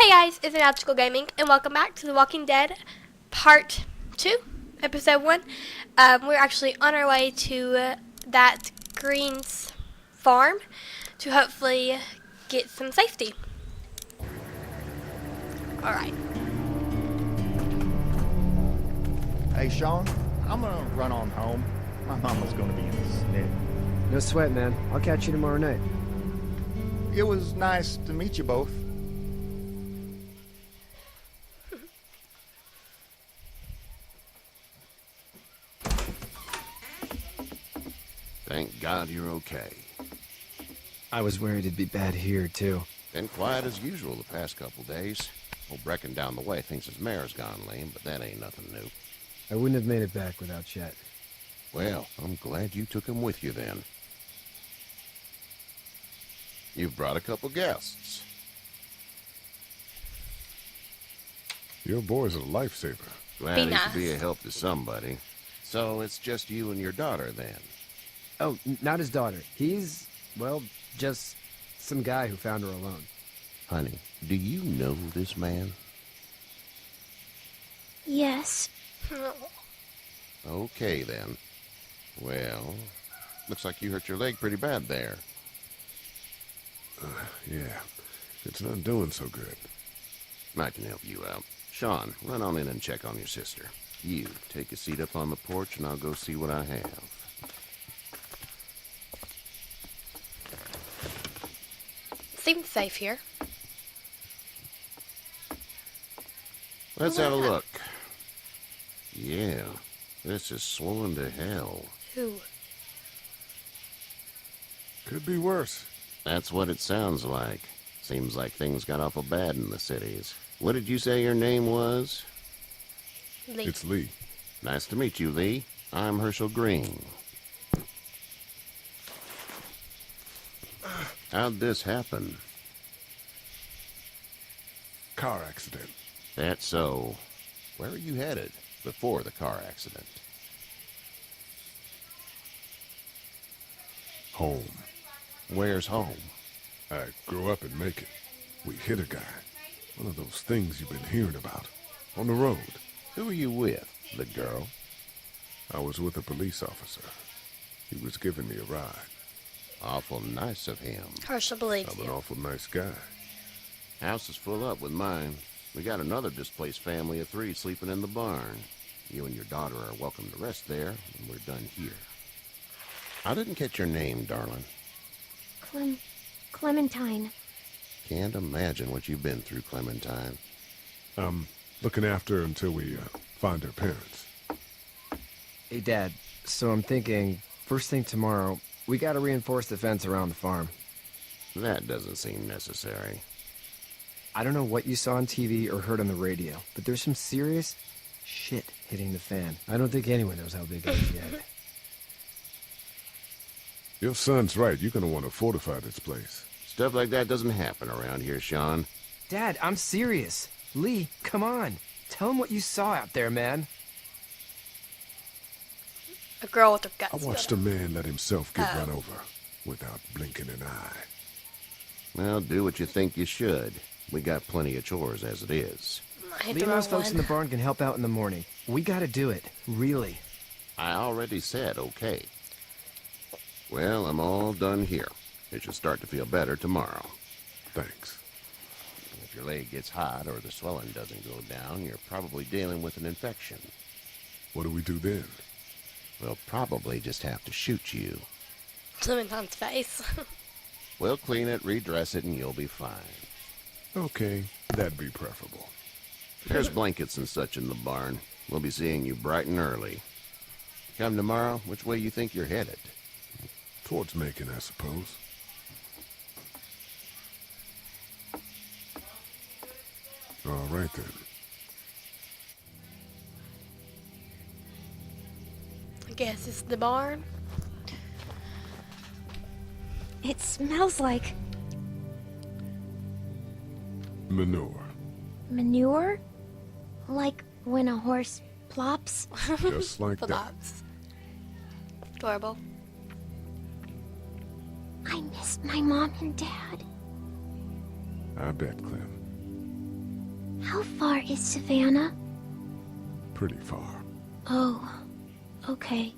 Hey guys, it's Magical Gaming, and welcome back to The Walking Dead Part 2, Episode 1. We're actually on our way to that Green's farm to hopefully get some safety. Alright. Hey, Sean, I'm gonna run on home. My mama's gonna be in the snit. No sweat, man. I'll catch you tomorrow night. It was nice to meet you both. Thank God you're okay. I was worried it'd be bad here, too. Been quiet as usual the past couple days. Old Brecken down the way thinks his mare's gone lame, but that ain't nothing new. I wouldn't have made it back without Chet. Well, I'm glad you took him with you then. You've brought a couple guests. Your boy's a lifesaver. Glad Be he nice. could be a help to somebody. So it's just you and your daughter then? Oh, not his daughter. He's, well, just some guy who found her alone. Honey, do you know this man? Yes. Okay then. Well, looks like you hurt your leg pretty bad there. Yeah, it's not doing so good. I can help you out. Sean, run on in and check on your sister. You, take a seat up on the porch and I'll go see what I have. Seems safe here. Let's have a look. Yeah, this is swollen to hell. Ooh. Could be worse. That's what it sounds like. Seems like things got awful bad in the cities. What did you say your name was? Lee. It's Lee. Nice to meet you, Lee. I'm Herschel Green. How'd this happen? Car accident. That's so. Where are you headed before the car accident? Home. Where's home? I grew up in Macon. We hit a guy. One of those things you've been hearing about. On the road. Who are you with? The girl? I was with a police officer. He was giving me a ride. Awful nice of him. Herschel believes I'm an you. awful nice guy. House is full up with mine. We got another displaced family of 3 sleeping in the barn. You and your daughter are welcome to rest there, and we're done here. I didn't catch your name, darling. Clementine. Can't imagine what you've been through, Clementine. I'm looking after her until we find her parents. Hey, Dad, so I'm thinking, first thing tomorrow, we gotta reinforce the fence around the farm. That doesn't seem necessary. I don't know what you saw on TV or heard on the radio, but there's some serious shit hitting the fan. I don't think anyone knows how big it is yet. Your son's right. You're gonna want to fortify this place. Stuff like that doesn't happen around here, Sean. Dad, I'm serious. Lee, come on. Tell him what you saw out there, man. A girl with her I guts. watched a man let himself get run over without blinking an eye. Well, do what you think you should. We got plenty of chores as it is. I hit Lee the and wrong those folks in one. the barn can help out in the morning. We gotta do it. Really. I already said okay. Well, I'm all done here. It should start to feel better tomorrow. Thanks. If your leg gets hot or the swelling doesn't go down, you're probably dealing with an infection. What do we do then? We'll probably just have to shoot you. Clementine's face. We'll clean it, redress it, and you'll be fine. Okay, that'd be preferable. There's blankets and such in the barn. We'll be seeing you bright and early. Come tomorrow, which way you think you're headed? Towards Macon, I suppose. All right, then. I guess it's the barn. It smells like Manure. manure? Like when a horse plops? Just like that. Flops. Adorable. I miss my mom and dad. I bet, Clem. How far is Savannah? Pretty far. Oh, okay.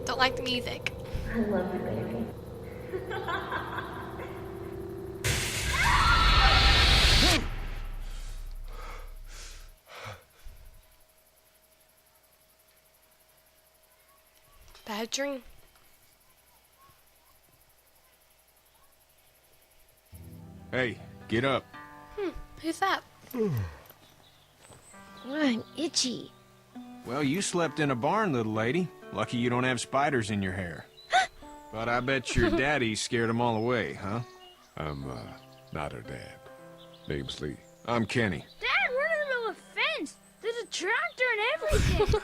Don't like the music. I love you, baby. Bad dream. Hey, get up. Who's that? I'm itchy. Well, you slept in a barn, little lady. Lucky you don't have spiders in your hair. But I bet your daddy scared them all away, huh? I'm, not her dad. Name's Lee. I'm Kenny. Dad, we're in the middle of a fence. There's a tractor and everything.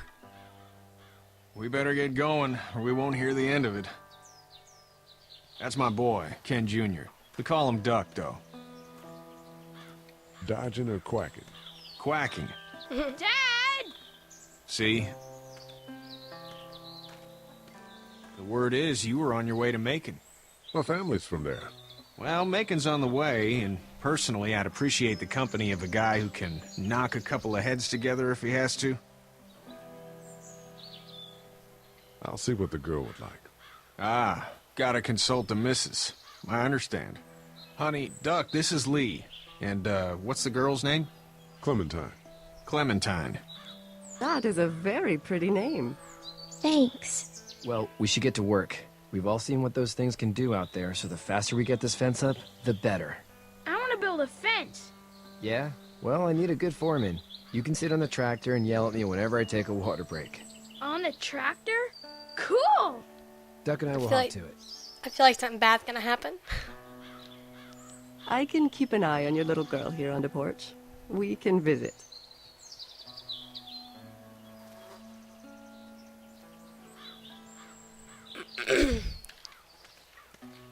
We better get going, or we won't hear the end of it. That's my boy, Ken Jr. We call him Duck, though. Dodging or quacking? Quacking. Dad! See? The word is you were on your way to Macon. My family's from there. Well, Macon's on the way, and personally, I'd appreciate the company of a guy who can knock a couple of heads together if he has to. I'll see what the girl would like. Ah, gotta consult the missus. I understand. Honey, Duck, this is Lee. And, what's the girl's name? Clementine. Clementine. That is a very pretty name. Thanks. Well, we should get to work. We've all seen what those things can do out there, so the faster we get this fence up, the better. I want to build a fence. Yeah? Well, I need a good foreman. You can sit on the tractor and yell at me whenever I take a water break. On a tractor? Cool! Duck and I will feel hop like- to it. I feel like something bad's gonna happen. I can keep an eye on your little girl here on the porch. We can visit.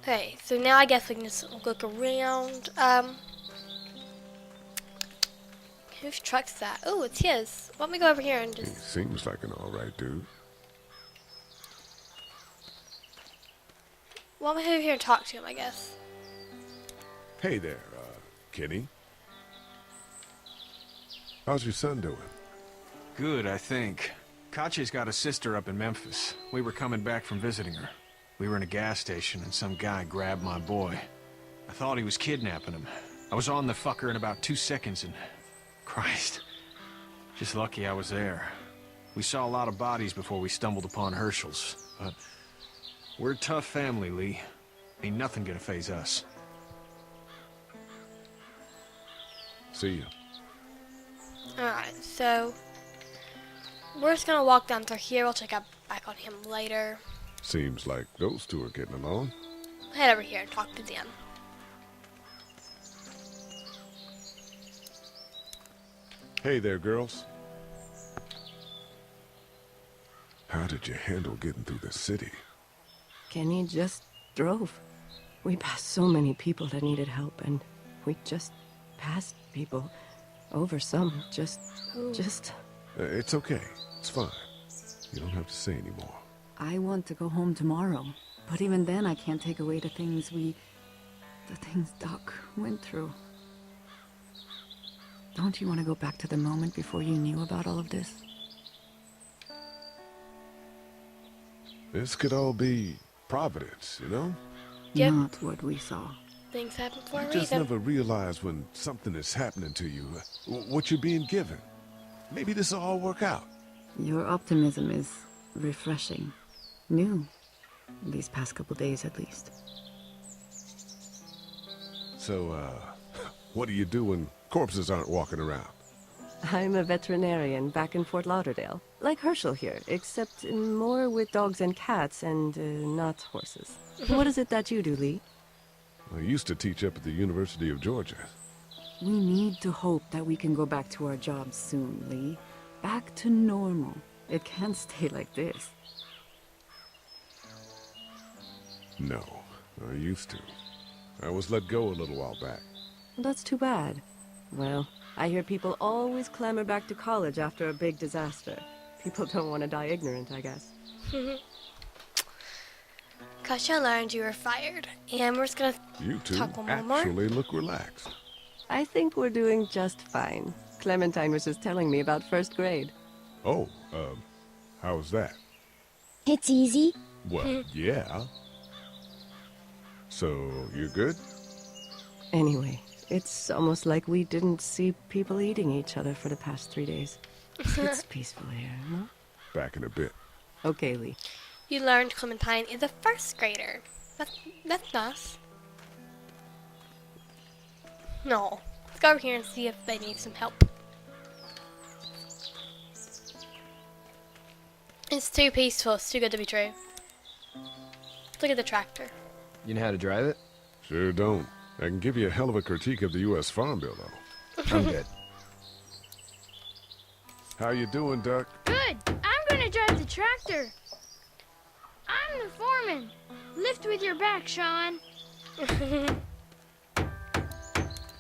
Okay, so now I guess we can just look around. Whose truck's that? Oh, it's his. Why don't we go over here and He just... seems like an alright dude. Why don't we go over here and talk to him, I guess. Hey there, Kenny. How's your son doing? Good, I think. Katya's got a sister up in Memphis. We were coming back from visiting her. We were in a gas station and some guy grabbed my boy. I thought he was kidnapping him. I was on the fucker in about 2 seconds and... Christ. Just lucky I was there. We saw a lot of bodies before we stumbled upon Herschel's, but... We're a tough family, Lee. Ain't nothing gonna faze us. See ya. Alright, so... We're just gonna walk down through here. We'll check out back on him later. Seems like those two are getting along. Head over here and talk to them. Hey there, girls. How did you handle getting through the city? Kenny just drove. We passed so many people that needed help, and we just passed people. Over some, just... It's okay. It's fine. You don't have to say anymore. I want to go home tomorrow, but even then I can't take away the things Doc went through. Don't you want to go back to the moment before you knew about all of this? This could all be Providence, you know? Yep. Not what we saw. Things happen for a You just reason. never realize when something is happening to you, what you're being given. Maybe this will all work out. Your optimism is refreshing. New. These past couple days, at least. So, what do you do when corpses aren't walking around? I'm a veterinarian back in Fort Lauderdale. Like Herschel here, except more with dogs and cats and not horses. What is it that you do, Lee? I used to teach up at the University of Georgia. We need to hope that we can go back to our jobs soon, Lee. Back to normal. It can't stay like this. No, I used to. I was let go a little while back. That's too bad. Well, I hear people always clamor back to college after a big disaster. People don't want to die ignorant, I guess. Kasha learned you were fired. And we're just gonna You two talk one more. actually look relaxed. I think we're doing just fine. Clementine was just telling me about first grade. Oh, how's that? It's easy. Well, yeah. So, you're good? Anyway, it's almost like we didn't see people eating each other for the past 3 days. It's peaceful here, no? Back in a bit. Okay, Lee. You learned Clementine is a first grader. That's nice. No. Let's go over here and see if they need some help. It's too peaceful. It's too good to be true. Look at the tractor. You know how to drive it? Sure don't. I can give you a hell of a critique of the U.S. Farm Bill, though. I'm good. How you doing, Duck? Good. I'm gonna drive the tractor. I'm the foreman. Lift with your back, Sean.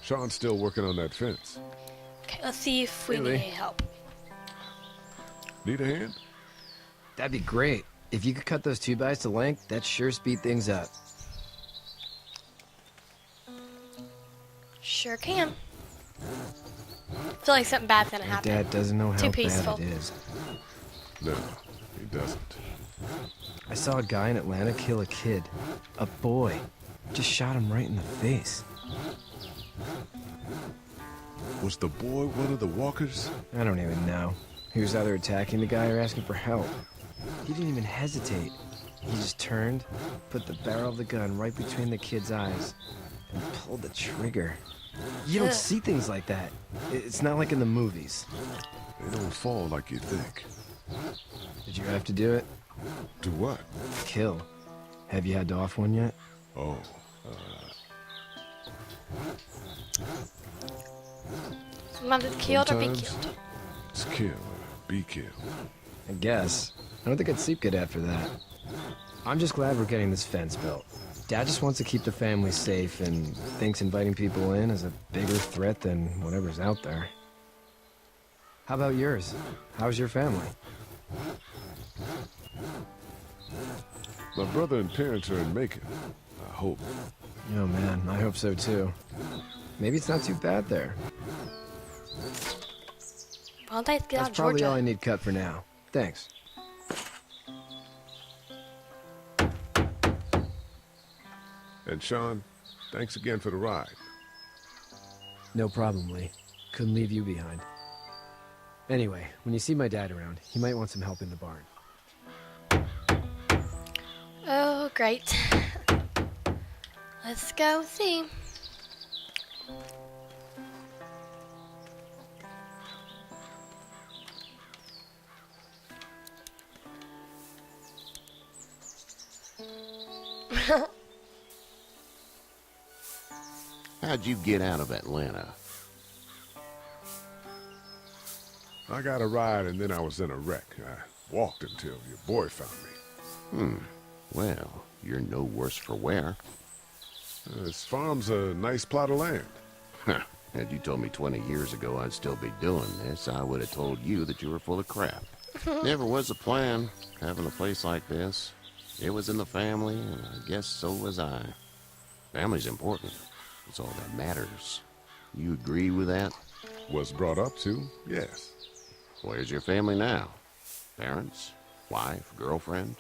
Sean's still working on that fence. Okay, let's see if we Really? need any help. Need a hand? That'd be great. If you could cut those 2x to length, that'd sure speed things up. Sure can. I feel like something bad's gonna My happen. dad doesn't know how Too bad peaceful. it is. No, he doesn't. I saw a guy in Atlanta kill a kid. A boy. Just shot him right in the face. Was the boy one of the walkers? I don't even know. He was either attacking the guy or asking for help. He didn't even hesitate. He just turned, put the barrel of the gun right between the kid's eyes, and pulled the trigger. You don't Ugh. see things like that. It's not like in the movies. They don't fall like you think. Did you have to do it? Do what? Kill. Have you had to off one yet? Oh, Sometimes it's killed or be sometimes killed. it's kill or be killed. I guess. I don't think I'd sleep good after that. I'm just glad we're getting this fence built. Dad just wants to keep the family safe and thinks inviting people in is a bigger threat than whatever's out there. How about yours? How's your family? My brother and parents are in Macon. I hope. Oh man, I hope so too. Maybe it's not too bad there. Well, they get out That's of probably Georgia. all I need cut for now. Thanks. And Sean, thanks again for the ride. No problem, Lee. Couldn't leave you behind. Anyway, when you see my dad around, he might want some help in the barn. Oh, great. Let's go see. How'd you get out of Atlanta? I got a ride and then I was in a wreck. I walked until your boy found me. Well, you're no worse for wear. This farm's a nice plot of land. Huh. Had you told me 20 years ago I'd still be doing this, I would have told you that you were full of crap. Never was a plan, having a place like this. It was in the family, and I guess so was I. Family's important. It's all that matters. You agree with that? Was brought up to, yes. Where's your family now? Parents? Wife? Girlfriend?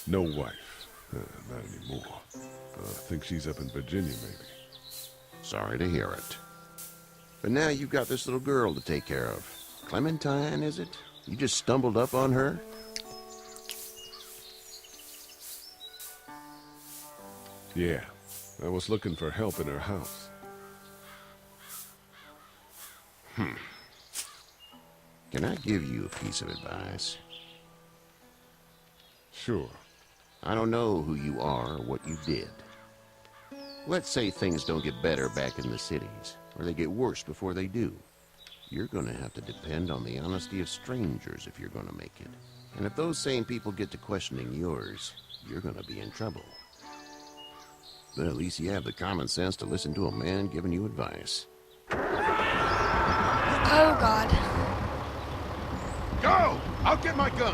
No wife. Not anymore. I think she's up in Virginia, maybe. Sorry to hear it. But now you've got this little girl to take care of. Clementine, is it? You just stumbled up on her? Yeah. I was looking for help in her house. Can I give you a piece of advice? Sure. I don't know who you are or what you did. Let's say things don't get better back in the cities, or they get worse before they do. You're gonna have to depend on the honesty of strangers if you're gonna make it. And if those same people get to questioning yours, you're gonna be in trouble. But at least you have the common sense to listen to a man giving you advice. Oh, God. Go! I'll get my gun!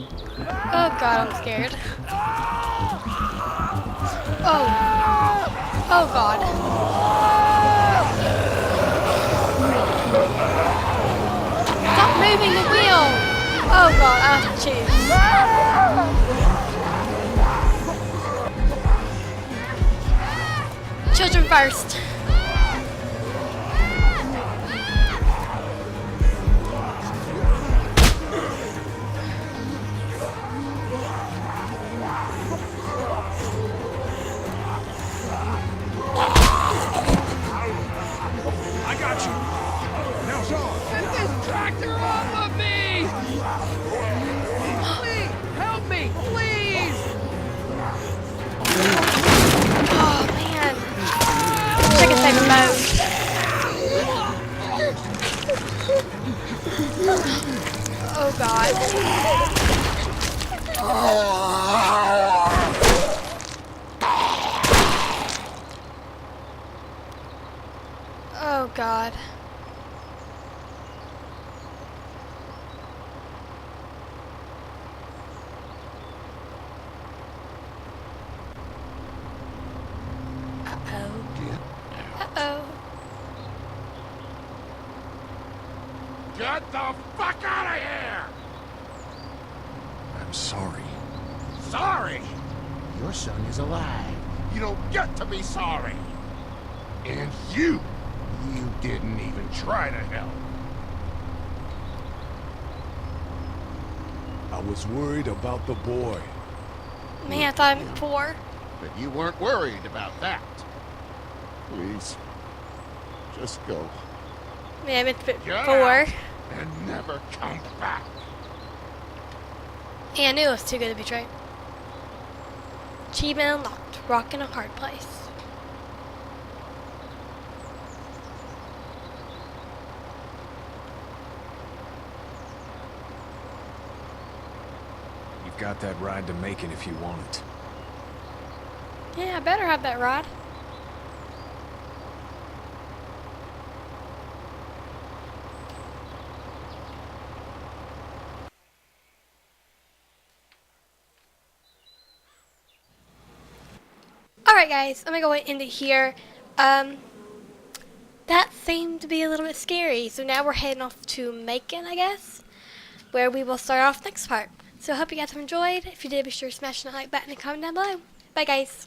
Oh god, I'm scared. Oh. Oh god. Stop moving the wheel! Oh god, I have to choose. Children first. I got you. Now, Sean. Get this tractor off of me! Please, help me, please! Oh man. Wish I could save a boat. Oh god. Oh god. Uh-oh. Get the fuck out of here! I'm sorry. Sorry? Your son is alive. You don't get to be sorry. And you didn't even try to help. I was worried about the boy. Man, I thought I meant 4. But you weren't worried about that. Please, just go. Yeah, I meant Get 4. out and never come back. Yeah, I knew it was too good to be true. Achievement unlocked. Rock in a hard place. You've got that ride to Macon if you want it. Yeah, I better have that rod. Alright guys, I'm gonna go into here. That seemed to be a little bit scary, so now we're heading off to Macon, I guess, where we will start off next part. So I hope you guys have enjoyed. If you did, be sure to smash that like button and comment down below. Bye guys.